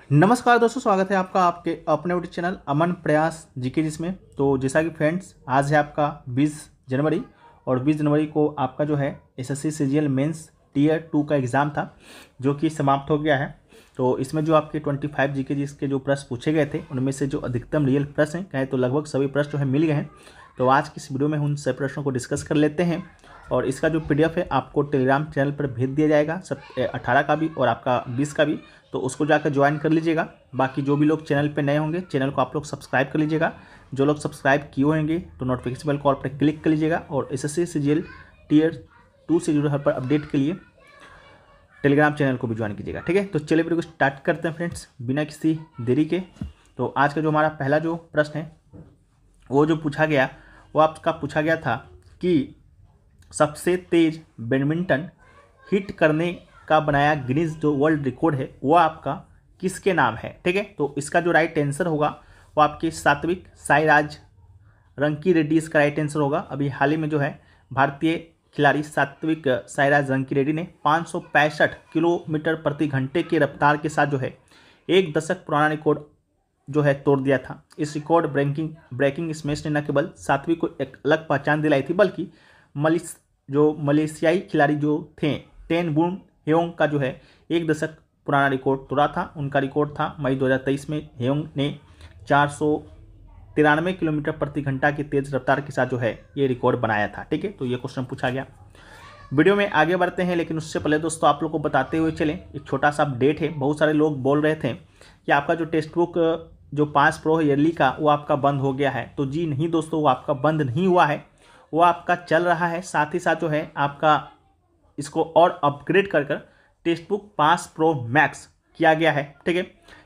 नमस्कार दोस्तों, स्वागत है आपका आपके अपने यूट्यूब चैनल अमन प्रयास जीके जिसमें। तो जैसा कि फ्रेंड्स, आज है आपका 20 जनवरी और 20 जनवरी को आपका जो है एसएससी सीजीएल मेंस टीयर 2 का एग्ज़ाम था जो कि समाप्त हो गया है। तो इसमें जो आपके 25 जीके जिसके जो प्रश्न पूछे गए थे उनमें से जो अधिकतम रियल प्रश्न हैं कहें तो लगभग सभी प्रश्न जो है मिल गए हैं। तो आज की इस वीडियो में उन सभी प्रश्नों को डिस्कस कर लेते हैं और इसका जो पीडीएफ है आपको टेलीग्राम चैनल पर भेज दिया जाएगा, सब 18 का भी और आपका 20 का भी। तो उसको जाकर ज्वाइन कर लीजिएगा। बाकी जो भी लोग चैनल पे नए होंगे चैनल को आप लोग सब्सक्राइब कर लीजिएगा। जो लोग सब्सक्राइब किए होंगे तो नोटिफिकेशन बेल कॉल पर क्लिक कर लीजिएगा और एसएससी सीजीएल टीयर 2 से जुड़े हर पर अपडेट के लिए टेलीग्राम चैनल को भी ज्वाइन कीजिएगा। ठीक है, तो चलिए वीडियो को स्टार्ट करते हैं फ्रेंड्स बिना किसी देरी के। तो आज का जो हमारा पहला जो प्रश्न है वो जो पूछा गया वो आपका पूछा गया था कि सबसे तेज बैडमिंटन हिट करने का बनाया गिनीज जो वर्ल्ड रिकॉर्ड है वो आपका किसके नाम है। ठीक है, तो इसका जो राइट आंसर होगा वो आपके सात्विक साईराज रंकी रेड्डी इसका राइट आंसर होगा। अभी हाल ही में जो है भारतीय खिलाड़ी सात्विक साईराज रंकी रेड्डी ने 565 किलोमीटर प्रति घंटे की रफ्तार के साथ जो है एक दशक पुराना रिकॉर्ड जो है तोड़ दिया था। इस रिकॉर्ड ब्रेकिंग स्मैश ने न केवल सात्विक को एक अलग पहचान दिलाई थी बल्कि मलेशियाई खिलाड़ी जो थे टेन बून हेयोंग का जो है एक दशक पुराना रिकॉर्ड तोड़ा था। उनका रिकॉर्ड था मई 2023 में हेयोंग ने 493 किलोमीटर प्रति घंटा की तेज रफ्तार के साथ जो है ये रिकॉर्ड बनाया था। ठीक है, तो ये क्वेश्चन पूछा गया। वीडियो में आगे बढ़ते हैं लेकिन उससे पहले दोस्तों आप लोग को बताते हुए चलें, एक छोटा सा अपडेट है। बहुत सारे लोग बोल रहे थे कि आपका जो टेक्स्ट बुक जो 5 प्रो ईयरली का वो आपका बंद हो गया है। तो जी नहीं दोस्तों, वो आपका बंद नहीं हुआ है, वो आपका चल रहा है। साथ ही साथ जो है आपका इसको और अपग्रेड कर टेक्स्ट बुक 5 प्रो मैक्स किया गया है। ठीक है,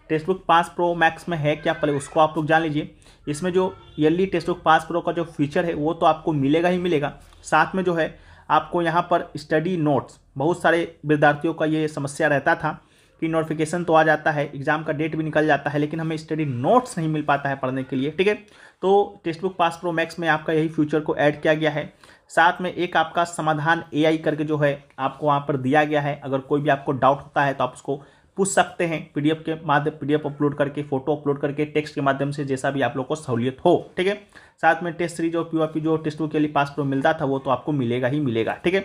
टेक्स्ट बुक 5 प्रो मैक्स में है क्या पहले उसको आप लोग जान लीजिए। इसमें जो ईयरली टेक्स्ट बुक 5 प्रो का जो फीचर है वो तो आपको मिलेगा ही मिलेगा, साथ में जो है आपको यहाँ पर स्टडी नोट्स, बहुत सारे विद्यार्थियों का ये समस्या रहता था कि नोटिफिकेशन तो आ जाता है, एग्जाम का डेट भी निकल जाता है लेकिन हमें स्टडी नोट्स नहीं मिल पाता है पढ़ने के लिए। ठीक है, तो टेक्स्ट बुक 5 प्रो मैक्स में आपका यही फीचर को ऐड किया गया है। साथ में एक आपका समाधान एआई करके जो है आपको वहाँ पर दिया गया है। अगर कोई भी आपको डाउट होता है तो आप उसको पूछ सकते हैं पीडीएफ के माध्यम, पीडीएफ अपलोड करके, फोटो अपलोड करके, टेक्स्ट के माध्यम से, जैसा भी आप लोग को सहूलियत हो। ठीक है, साथ में टेस्ट सीरीज और पीवाईपी जो टेक्स्ट बुक के लिए 5 प्रो मिलता था वो तो आपको मिलेगा ही मिलेगा। ठीक है,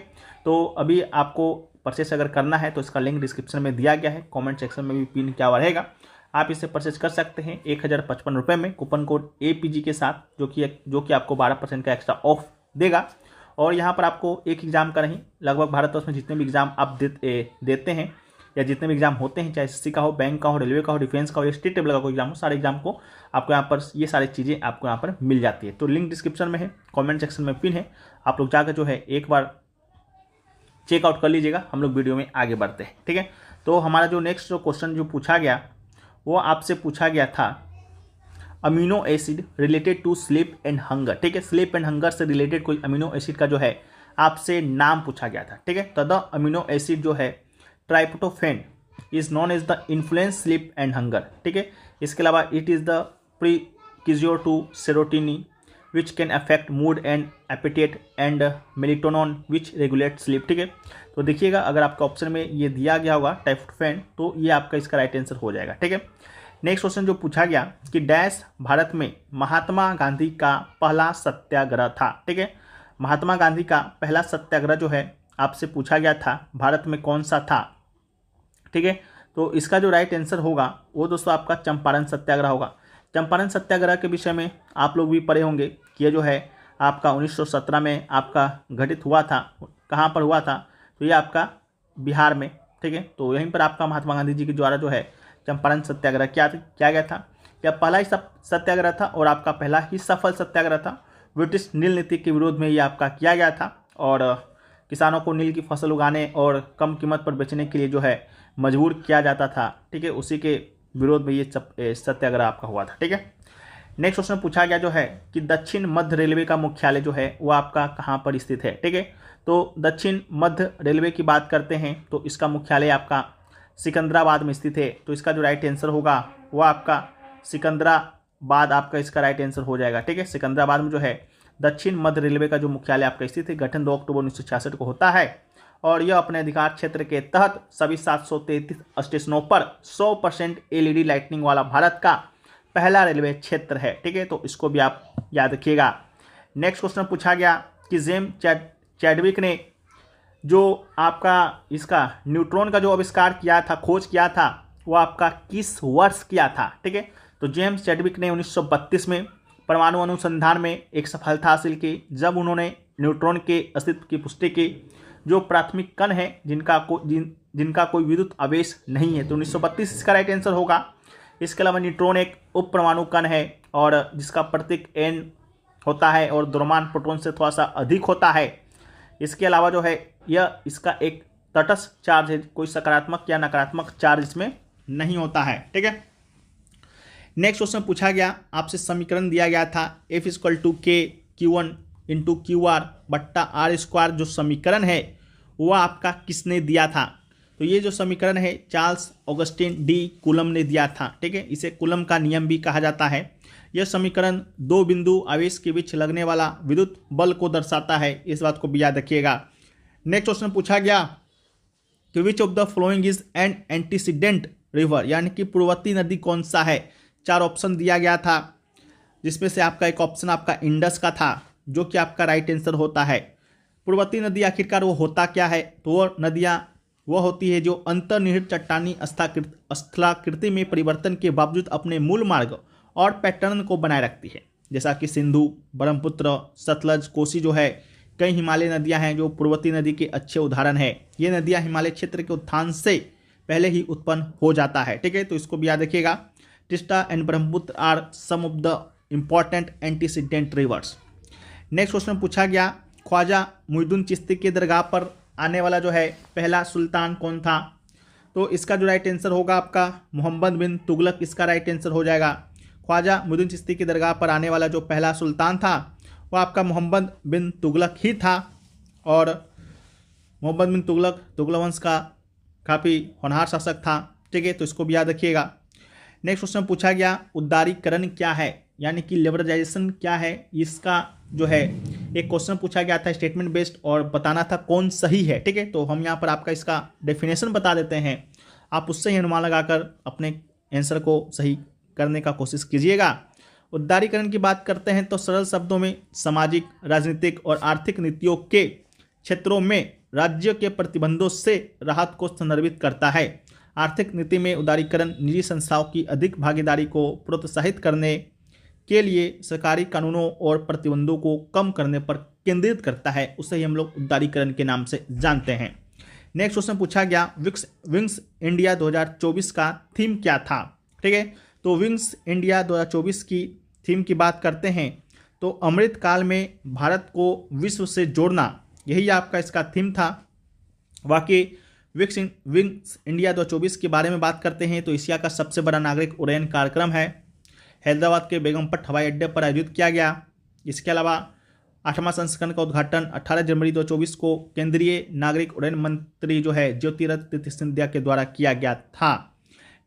तो अभी आपको परचेस अगर करना है तो इसका लिंक डिस्क्रिप्शन में दिया गया है, कमेंट सेक्शन में भी पिन किया हुआ रहेगा, आप इसे परचेस कर सकते हैं 1055 रुपये में कूपन कोड APG के साथ, जो कि आपको 12% का एक्स्ट्रा ऑफ देगा। और यहाँ पर आपको एक एग्जाम का नहीं, लगभग भारतवर्ष में जितने भी एग्जाम आप देते हैं या जितने भी एग्जाम होते हैं, चाहे एसएससी का हो, बैंक का हो, रेलवे का हो, डिफेंस का हो या स्टेट लेवल का कोई एग्जाम हो, सारे एग्जाम को आपको यहाँ पर ये सारी चीज़ें आपको यहाँ पर मिल जाती है। तो लिंक डिस्क्रिप्शन में है, कमेंट सेक्शन में पिन है, आप लोग जाकर जो है एक बार चेकआउट कर लीजिएगा। हम लोग वीडियो में आगे बढ़ते हैं। ठीक है, तो हमारा जो नेक्स्ट जो क्वेश्चन जो पूछा गया वो आपसे पूछा गया था amino acid related to sleep and hunger. ठीक है, स्लीप एंड हंगर से रिलेटेड कोई अमीनो एसिड का जो है आपसे नाम पूछा गया था। ठीक है, तो द अमीनो एसिड जो है tryptophan is known as the influence sleep and hunger. ठीक है, इसके अलावा it is the precursor to serotonin which can affect mood and appetite and melatonin which regulate sleep। ठीक है, तो देखिएगा अगर आपका ऑप्शन में ये दिया गया होगा ट्राइप्टोफैन तो ये आपका इसका राइट आंसर हो जाएगा। ठीक है, नेक्स्ट क्वेश्चन जो पूछा गया कि डैश भारत में महात्मा गांधी का पहला सत्याग्रह था। ठीक है, महात्मा गांधी का पहला सत्याग्रह जो है आपसे पूछा गया था भारत में कौन सा था। ठीक है, तो इसका जो राइट आंसर होगा वो दोस्तों आपका चंपारण सत्याग्रह होगा। चंपारण सत्याग्रह के विषय में आप लोग भी पढ़े होंगे कि ये जो है आपका 1917 में आपका घटित हुआ था। कहाँ पर हुआ था? तो ये आपका बिहार में। ठीक है, तो यहीं पर आपका महात्मा गांधी जी के द्वारा जो है चंपारण सत्याग्रह किया गया था। यह पहला ही सत्याग्रह था और आपका पहला ही सफल सत्याग्रह था। ब्रिटिश नील नीति के विरोध में ये आपका किया गया था और किसानों को नील की फसल उगाने और कम कीमत पर बेचने के लिए जो है मजबूर किया जाता था। ठीक है, उसी के विरोध में ये सत्याग्रह आपका हुआ था। ठीक है, नेक्स्ट क्वेश्चन पूछा गया जो है कि दक्षिण मध्य रेलवे का मुख्यालय जो है वो आपका कहाँ पर स्थित है। ठीक है, तो दक्षिण मध्य रेलवे की बात करते हैं तो इसका मुख्यालय आपका सिकंदराबाद में स्थित है। तो इसका जो राइट आंसर होगा वो आपका सिकंदराबाद आपका इसका राइट आंसर हो जाएगा। ठीक है, सिकंदराबाद में जो है दक्षिण मध्य रेलवे का जो मुख्यालय आपका स्थित है। गठन 2 अक्टूबर 1966 को होता है और यह अपने अधिकार क्षेत्र के तहत सभी 733 स्टेशनों पर 100% LED लाइटनिंग वाला भारत का पहला रेलवे क्षेत्र है। ठीक है, तो इसको भी आप याद रखिएगा। नेक्स्ट क्वेश्चन पूछा गया कि जेम्स चैडविक ने जो आपका इसका न्यूट्रॉन का जो आविष्कार किया था, खोज किया था, वो आपका किस वर्ष किया था। ठीक है, तो जेम्स चैडविक ने 1932 में परमाणु अनुसंधान में एक सफलता हासिल की, जब उन्होंने न्यूट्रॉन के अस्तित्व की पुष्टि की, जो प्राथमिक कण है जिनका कोई विद्युत आवेश नहीं है। तो 1932 इसका राइट आंसर होगा। इसके अलावा न्यूट्रॉन एक उप परमाणु कण है और जिसका प्रतीक N होता है और द्रव्यमान प्रोटॉन से थोड़ा सा अधिक होता है। इसके अलावा जो है यह इसका एक तटस्थ चार्ज है, कोई सकारात्मक या नकारात्मक चार्ज इसमें नहीं होता है। ठीक है, नेक्स्ट क्वेश्चन पूछा गया, आपसे समीकरण दिया गया था F = K/Q1 × QR बट्टा R²। जो समीकरण है वो आपका किसने दिया था? तो ये जो समीकरण है चार्ल्स ऑगस्टिन डी कूलम ने दिया था। ठीक है, इसे कूलम का नियम भी कहा जाता है। यह समीकरण दो बिंदु आवेश के बीच लगने वाला विद्युत बल को दर्शाता है, इस बात को भी याद रखिएगा। नेक्स्ट क्वेश्चन पूछा गया कि which of the following is an antecedent river, यानी कि पूर्ववर्ती नदी कौन सा है। 4 ऑप्शन दिया गया था, जिसमें से आपका एक ऑप्शन आपका इंडस का था, जो कि आपका राइट आंसर होता है। पूर्ववर्ती नदी आखिरकार वो होता क्या है? तो वो नदियाँ वह होती है जो अंतर्निहित चट्टानी स्थलाकृति में परिवर्तन के बावजूद अपने मूल मार्ग और पैटर्न को बनाए रखती है, जैसा कि सिंधु, ब्रह्मपुत्र, सतलज, कोसी जो है। कई हिमालय नदियां हैं जो पूर्ववर्ती नदी के अच्छे उदाहरण है। ये नदियां हिमालय क्षेत्र के उत्थान से पहले ही उत्पन्न हो जाता है। ठीक है, तो इसको भी याद रखिएगा। Teesta and Brahmaputra are some of the important antecedent rivers. Next question पूछा गया, ख्वाजा मुइनुद्दीन चिश्ती के दरगाह पर आने वाला जो है पहला सुल्तान कौन था? तो इसका जो राइट आंसर होगा आपका मोहम्मद बिन तुगलक, इसका राइट आंसर हो जाएगा। ख्वाजा मुइनुद्दीन चिश्ती की दरगाह पर आने वाला जो पहला सुल्तान था वो आपका मोहम्मद बिन तुगलक ही था। और मोहम्मद बिन तुगलक तुगलक वंश का काफ़ी होनहार शासक था। ठीक है, तो इसको भी याद रखिएगा। नेक्स्ट क्वेश्चन पूछा गया, उदारीकरण क्या है, यानी कि लिबरलाइजेशन क्या है। इसका जो है एक क्वेश्चन पूछा गया था स्टेटमेंट बेस्ड, और बताना था कौन सही है। ठीक है, तो हम यहाँ पर आपका इसका डेफिनेशन बता देते हैं, आप उससे ही अनुमान लगाकर अपने आंसर को सही करने का कोशिश कीजिएगा। उदारीकरण की बात करते हैं तो सरल शब्दों में सामाजिक, राजनीतिक और आर्थिक नीतियों के क्षेत्रों में राज्य के प्रतिबंधों से राहत को संदर्भित करता है। आर्थिक नीति में उदारीकरण निजी संस्थाओं की अधिक भागीदारी को प्रोत्साहित करने के लिए सरकारी कानूनों और प्रतिबंधों को कम करने पर केंद्रित करता है, उसे ही हम लोग उदारीकरण के नाम से जानते हैं। नेक्स्ट क्वेश्चन पूछा गया, विंग्स इंडिया 2024 का थीम क्या था? ठीक है, तो विंग्स इंडिया 2024 की थीम की बात करते हैं तो अमृत काल में भारत को विश्व से जोड़ना, यही आपका इसका थीम था। वाकई विंग्स इंडिया 2024 के बारे में बात करते हैं तो एशिया का सबसे बड़ा नागरिक उड्डयन कार्यक्रम है, हैदराबाद के बेगमपट हवाई अड्डे पर आयोजित किया गया। इसके अलावा 8वां संस्करण का उद्घाटन 18 जनवरी 2024 को केंद्रीय नागरिक उड्डयन मंत्री जो है ज्योतिरादित्य सिंधिया के द्वारा किया गया था।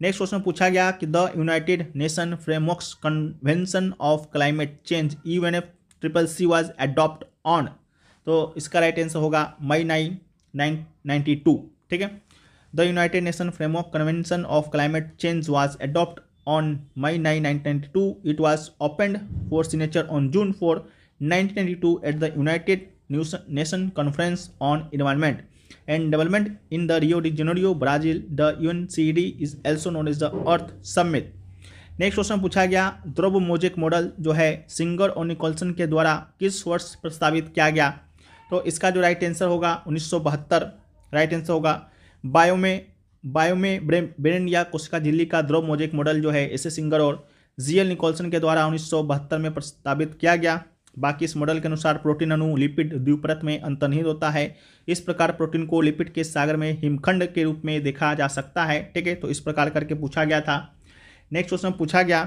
नेक्स्ट क्वेश्चन पूछा गया कि the United nation framework convention of climate change UNFCCC was adopt on, तो इसका राइट आंसर होगा मई 9, 1992। ठीक है, the United nation framework convention of climate change was adopt on May 9, 1992. It was opened for signature on June 4, 1992 at the United Nations Conference on Environment and Development in the Rio de Janeiro, Brazil. The UNCED is also known as the Earth Summit. Next question पूछा गया, द्रव mosaic model जो है singer और Nicolson के द्वारा किस वर्ष प्रस्तावित किया गया? तो इसका जो राइट आंसर होगा 1972 राइट आंसर होगा। बायो में ब्रेन या कोशिका झिल्ली का द्रव मोजेक मॉडल जो है एस सिंगर और जीएल निकोलसन के द्वारा 1972 में प्रस्तावित किया गया। बाकी इस मॉडल के अनुसार प्रोटीन अणु लिपिड द्विपरत में अंतर्निहित होता है। इस प्रकार प्रोटीन को लिपिड के सागर में हिमखंड के रूप में देखा जा सकता है। ठीक है, तो इस प्रकार करके पूछा गया था। नेक्स्ट क्वेश्चन पूछा गया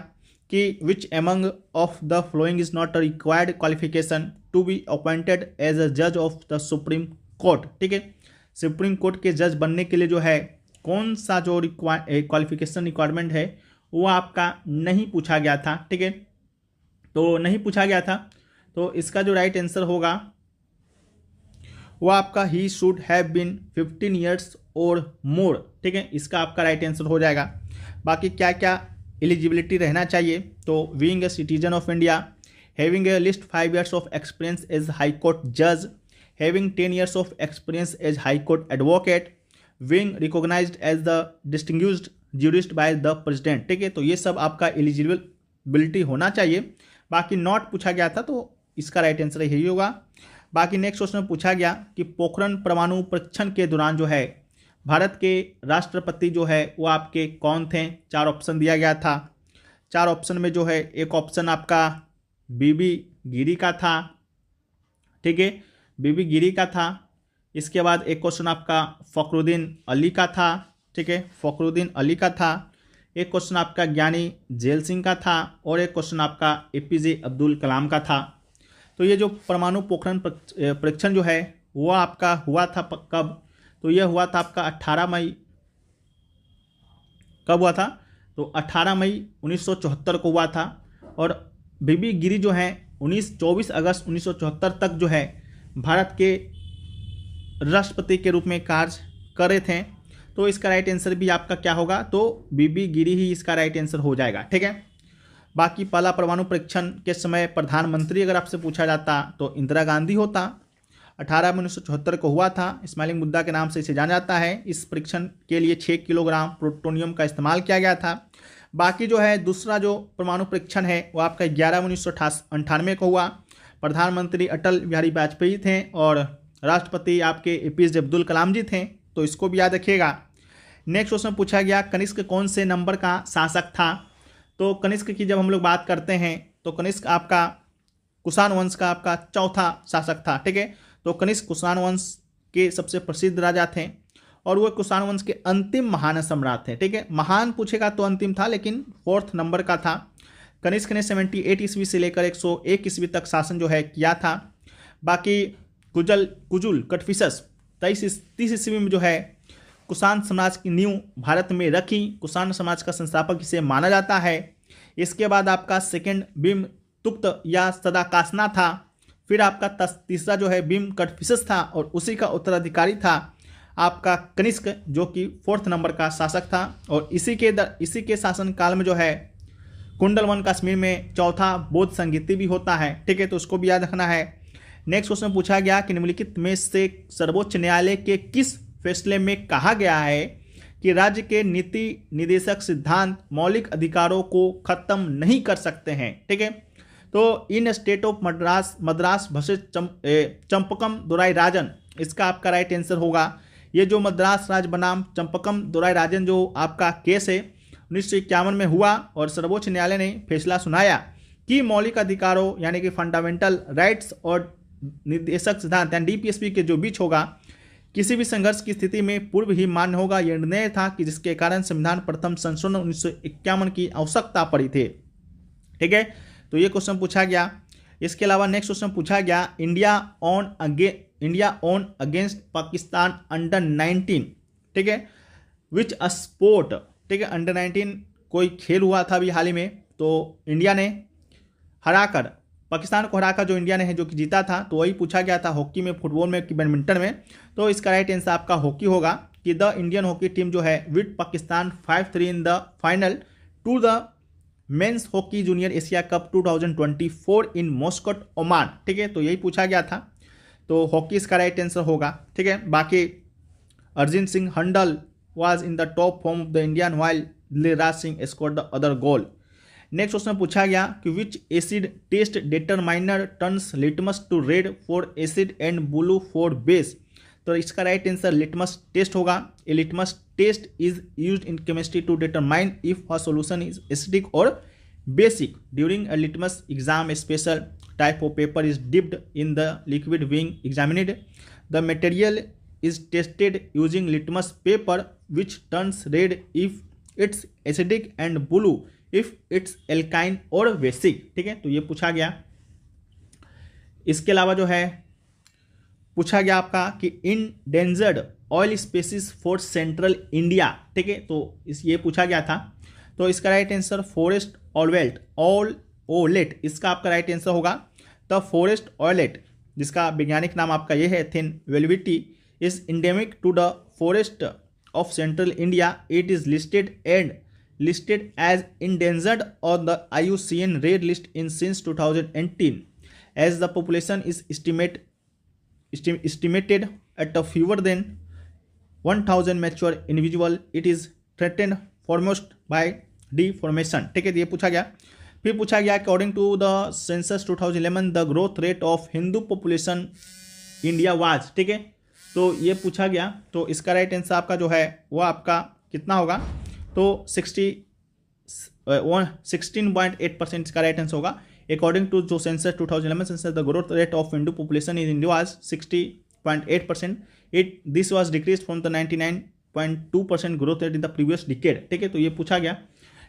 कि which among of the following is not a required qualification to be appointed as a जज ऑफ द सुप्रीम कोर्ट। ठीक है, सुप्रीम कोर्ट के जज बनने के लिए जो है कौन सा जो क्वालिफिकेशन रिक्वायरमेंट है वो आपका नहीं पूछा गया था। ठीक है, तो नहीं पूछा गया था, तो इसका जो राइट आंसर होगा वो आपका ही should have been 15 years or more, ठीक है, इसका आपका राइट आंसर हो जाएगा। बाकी क्या क्या एलिजिबिलिटी रहना चाहिए, तो being a citizen of India, having a least 5 years of experience as high court जज, having 10 years of experience as high court advocate, being recognised as the distinguished jurist by the president, ठीक है। तो ये सब आपका eligibility होना चाहिए। बाकी नॉट पूछा गया था, तो इसका राइट आंसर यही होगा। बाकी नेक्स्ट क्वेश्चन में पूछा गया कि पोखरण परमाणु परीक्षण के दौरान जो है भारत के राष्ट्रपति जो है वो आपके कौन थे। 4 ऑप्शन दिया गया था। 4 ऑप्शन में जो है एक ऑप्शन आपका बीबी गिरी का था, ठीक है, बीबी गिरी का था। इसके बाद एक क्वेश्चन आपका फखरुद्दीन अली का था, ठीक है, फखरुद्दीन अली का था। एक क्वेश्चन आपका ज्ञानी जेल सिंह का था और एक क्वेश्चन आपका एपीजे अब्दुल कलाम का था। तो ये जो परमाणु पोखरण परीक्षण जो है वो आपका हुआ था कब, तो ये हुआ था आपका 18 मई, कब हुआ था, तो 18 मई 1974 को हुआ था। और बीबी गिरी जो है 24 अगस्त 1974 तक जो है भारत के राष्ट्रपति के रूप में कार्य कर रहे थे। तो इसका राइट आंसर भी आपका क्या होगा, तो बीबी गिरी ही इसका राइट आंसर हो जाएगा, ठीक है। बाकी पहला परमाणु परीक्षण के समय प्रधानमंत्री अगर आपसे पूछा जाता तो इंदिरा गांधी होता। 18 मई 1974 को हुआ था। स्माइलिंग मुद्दा के नाम से इसे जाना जाता है। इस परीक्षण के लिए 6 किलोग्राम प्लूटोनियम का इस्तेमाल किया गया था। बाकी जो है दूसरा जो परमाणु परीक्षण है वो आपका 11 मई 1998 को हुआ। प्रधानमंत्री अटल बिहारी वाजपेयी थे और राष्ट्रपति आपके एपीजे अब्दुल कलाम जी थे, तो इसको भी याद रखिएगा। नेक्स्ट क्वेश्चन पूछा गया कनिष्क कौन से नंबर का शासक था। तो कनिष्क की जब हम लोग बात करते हैं तो कनिष्क आपका कुषाण वंश का आपका चौथा शासक था, ठीक है। तो कनिष्क कुषाण वंश के सबसे प्रसिद्ध राजा थे और वो कुषाण वंश के अंतिम महान सम्राट थे, ठीक है। महान पूछेगा तो अंतिम था, लेकिन 4th नंबर का था। कनिष्क ने 78 ईस्वी से लेकर 101 ईस्वी तक शासन जो है किया था। बाकी कुजुल कटफिसस 30 ईस्वी में जो है कुषाण समाज की नींव भारत में रखी। कुषाण समाज का संस्थापक इसे माना जाता है। इसके बाद आपका सेकंड भीमतुक्त या सदाकासना था। फिर आपका तीसरा जो है भीम कटफिसस था और उसी का उत्तराधिकारी था आपका कनिष्क, जो कि 4th नंबर का शासक था। और इसी के शासन काल में जो है कुंडलवन कश्मीर में चौथा बौद्ध संगीति भी होता है, ठीक है, तो उसको भी याद रखना है। नेक्स्ट क्वेश्चन पूछा गया कि निम्नलिखित में से सर्वोच्च न्यायालय के किस फैसले में कहा गया है कि राज्य के नीति निदेशक सिद्धांत मौलिक अधिकारों को खत्म नहीं कर सकते हैं, ठीक है। तो in state of Madras versus Champakam Dorai Rajan, इसका आपका राइट आंसर होगा। ये जो मद्रास राज्य बनाम चंपकम दोराई राजन जो आपका केस है 1951 में हुआ और सर्वोच्च न्यायालय ने फैसला सुनाया कि मौलिक अधिकारों यानी कि फंडामेंटल राइट्स और निदेशक सिद्धांत यानी डीपीएसपी के जो बीच होगा किसी भी संघर्ष की स्थिति में पूर्व ही मान्य होगा। यह निर्णय था कि जिसके कारण संविधान प्रथम संशोधन 1951 की आवश्यकता पड़ी थी, ठीक है। तो ये क्वेश्चन पूछा गया। इसके अलावा नेक्स्ट क्वेश्चन पूछा गया India on against Pakistan under 19, ठीक है, विच स्पोर्ट, ठीक है, अंडर 19 कोई खेल हुआ था अभी हाल ही में, तो इंडिया ने हराकर पाकिस्तान को हराकर जो इंडिया ने है जो कि जीता था, तो वही पूछा गया था हॉकी में, फुटबॉल में कि बैडमिंटन में। तो इसका राइट आंसर आपका हॉकी होगा कि द इंडियन हॉकी टीम जो है beat Pakistan 5-3 in the final to the men's hockey junior Asia cup 2024 in Muscat Oman, ठीक है, तो यही पूछा गया था। तो हॉकी इसका राइट आंसर होगा, ठीक है। बाकी Arjun Singh Hundal was in the top form of the Indian while Dilraj Singh scored the other goal. Next question पूछा गया कि which acid test determiner turns litmus to red for acid and blue for base. तो इसका right answer litmus test होगा। A litmus test is used in chemistry to determine if a solution is acidic और basic. During a litmus exam a special type of paper is dipped in the liquid being examined. The material is tested using litmus paper which turns red if it's acidic and blue if it's alkyne or basic, ठीक है, तो ये पूछा गया। इसके अलावा जो है पूछा गया आपका कि endangered oil species for central India, ठीक है, तो ये पूछा गया था। तो इसका राइट आंसर फॉरेस्ट ऑलवेट इसका आपका राइट आंसर होगा। द फॉरेस्ट ऑयलेट जिसका वैज्ञानिक नाम आपका ये है Athene blewitti, is endemic to the forest of central India. It is listed as endangered on the IUCN Red List in since 2018. As the population is estimated at a fewer than 1000 mature individual, it is threatened foremost by deformation. ठीक है, तो ये पूछा गया. फिर पूछा गया according to the census 2011 the growth rate of Hindu population India was. ठीक है, तो ये पूछा गया. तो इसका राइट आंसर आपका जो है वो आपका कितना होगा, तो 16.8% इसका राइट आंसर होगा. अकॉर्डिंग टू जो census 2011 census the growth rate of Hindu population in India was 60.8%. This was decrease from the 99.2% growth rate in the previous decade. ठीक है, तो ये पूछा गया.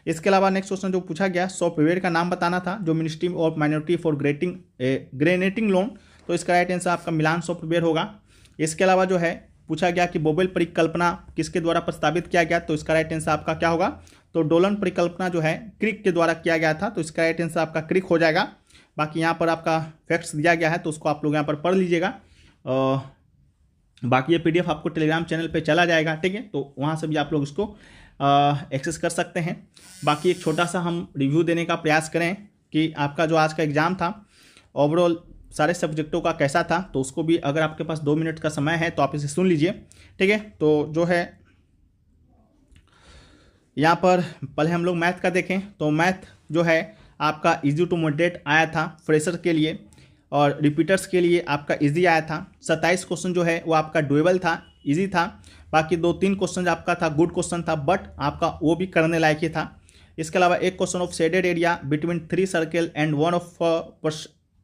इसके अलावा नेक्स्ट क्वेश्चन जो पूछा गया सॉफ्टवेयर का नाम बताना था जो ministry of minority for granting loan. तो इसका राइट आंसर आपका मिलान सॉफ्टवेयर होगा. इसके अलावा जो है पूछा गया कि बोबेल परिकल्पना किसके द्वारा प्रस्तावित किया गया. तो इसका राइट आंसर आपका क्या होगा, तो डोलन परिकल्पना जो है क्रिक के द्वारा किया गया था. तो इसका राइट आंसर आपका क्रिक हो जाएगा. बाकी यहाँ पर आपका फैक्ट्स दिया गया है तो उसको आप लोग यहाँ पर पढ़ लीजिएगा. बाकी ये PDF आपको टेलीग्राम चैनल पे चला जाएगा. ठीक है, तो वहाँ से भी आप लोग इसको एक्सेस कर सकते हैं. बाकी एक छोटा सा हम रिव्यू देने का प्रयास करें कि आपका जो आज का एग्ज़ाम था ओवरऑल सारे सब्जेक्टों का कैसा था. तो उसको भी अगर आपके पास 2 मिनट का समय है तो आप इसे सुन लीजिए. ठीक है, तो जो है यहाँ पर पहले हम लोग मैथ का देखें. तो मैथ जो है आपका इजी टू मॉडरेट आया था फ्रेशर के लिए, और रिपीटर्स के लिए आपका इजी आया था. 27 क्वेश्चन जो है वो आपका डुएबल था, इजी था. बाकी 2-3 क्वेश्चन आपका था गुड क्वेश्चन था, बट आपका वो भी करने लायक ही था. इसके अलावा एक question of shaded area between 3 circle and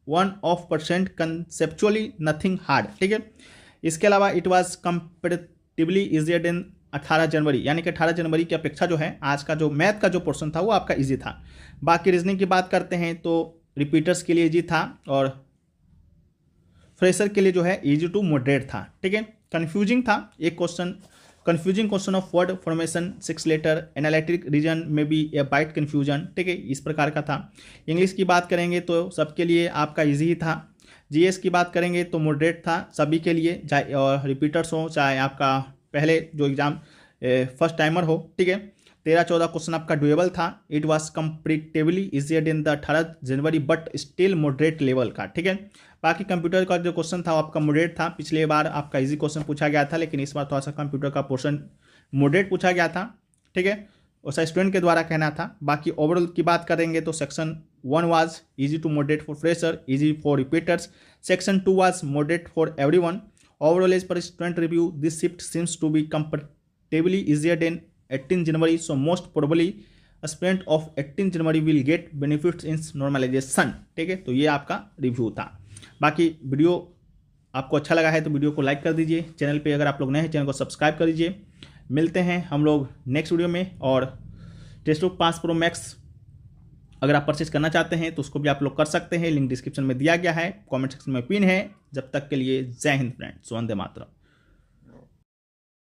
1% conceptually nothing hard. ठीक है, इसके अलावा it was comparatively easier than 18 जनवरी, यानी कि 18 जनवरी की अपेक्षा जो है आज का जो मैथ का जो पोर्शन था वो आपका इजी था. बाकी रीजनिंग की बात करते हैं तो रिपीटर्स के लिए इजी था और फ्रेशर के लिए जो है इजी टू मॉडरेट था. ठीक है, कन्फ्यूजिंग था एक question, confusing question of word formation 6 letter analytic reason में बी ए बाइट कन्फ्यूजन. ठीक है, इस प्रकार का था. इंग्लिश की बात करेंगे तो सबके लिए आपका इजी ही था. GS की बात करेंगे तो मॉडरेट था सभी के लिए, चाहे रिपीटर्स हो चाहे आपका पहले जो एग्ज़ाम फर्स्ट टाइमर हो. ठीक है, 13-14 क्वेश्चन आपका डुएबल था. It was comparatively easier in the 18 January but still moderate level का. ठीक है, बाकी कंप्यूटर का जो क्वेश्चन था वो आपका मॉडरेट था. पिछले बार आपका इजी क्वेश्चन पूछा गया था, लेकिन इस बार थोड़ा सा कंप्यूटर का पोर्शन मॉडरेट पूछा गया था. ठीक है, वैसा स्टूडेंट के द्वारा कहना था. बाकी ओवरऑल की बात करेंगे तो section 1 was easy to moderate for fresher, easy for repeaters. Section 2 was moderate for everyone. Overall as per student review this shift seems to be comparatively easier than 18 January. So most probably student of 18 January will get benefits in normalization. ठीक है, तो ये आपका review था. बाकी video आपको अच्छा लगा है तो वीडियो को लाइक कर दीजिए. चैनल पे अगर आप लोग नए हैं चैनल को सब्सक्राइब कर दीजिए. मिलते हैं हम लोग नेक्स्ट वीडियो में. और टेस्ट बुक 5 प्रो मैक्स अगर आप परचेज करना चाहते हैं तो उसको भी आप लोग कर सकते हैं. लिंक डिस्क्रिप्शन में दिया गया है, कमेंट सेक्शन में पिन है. जब तक के लिए जय हिंद फ्रेंड्स, वंदे मातरम.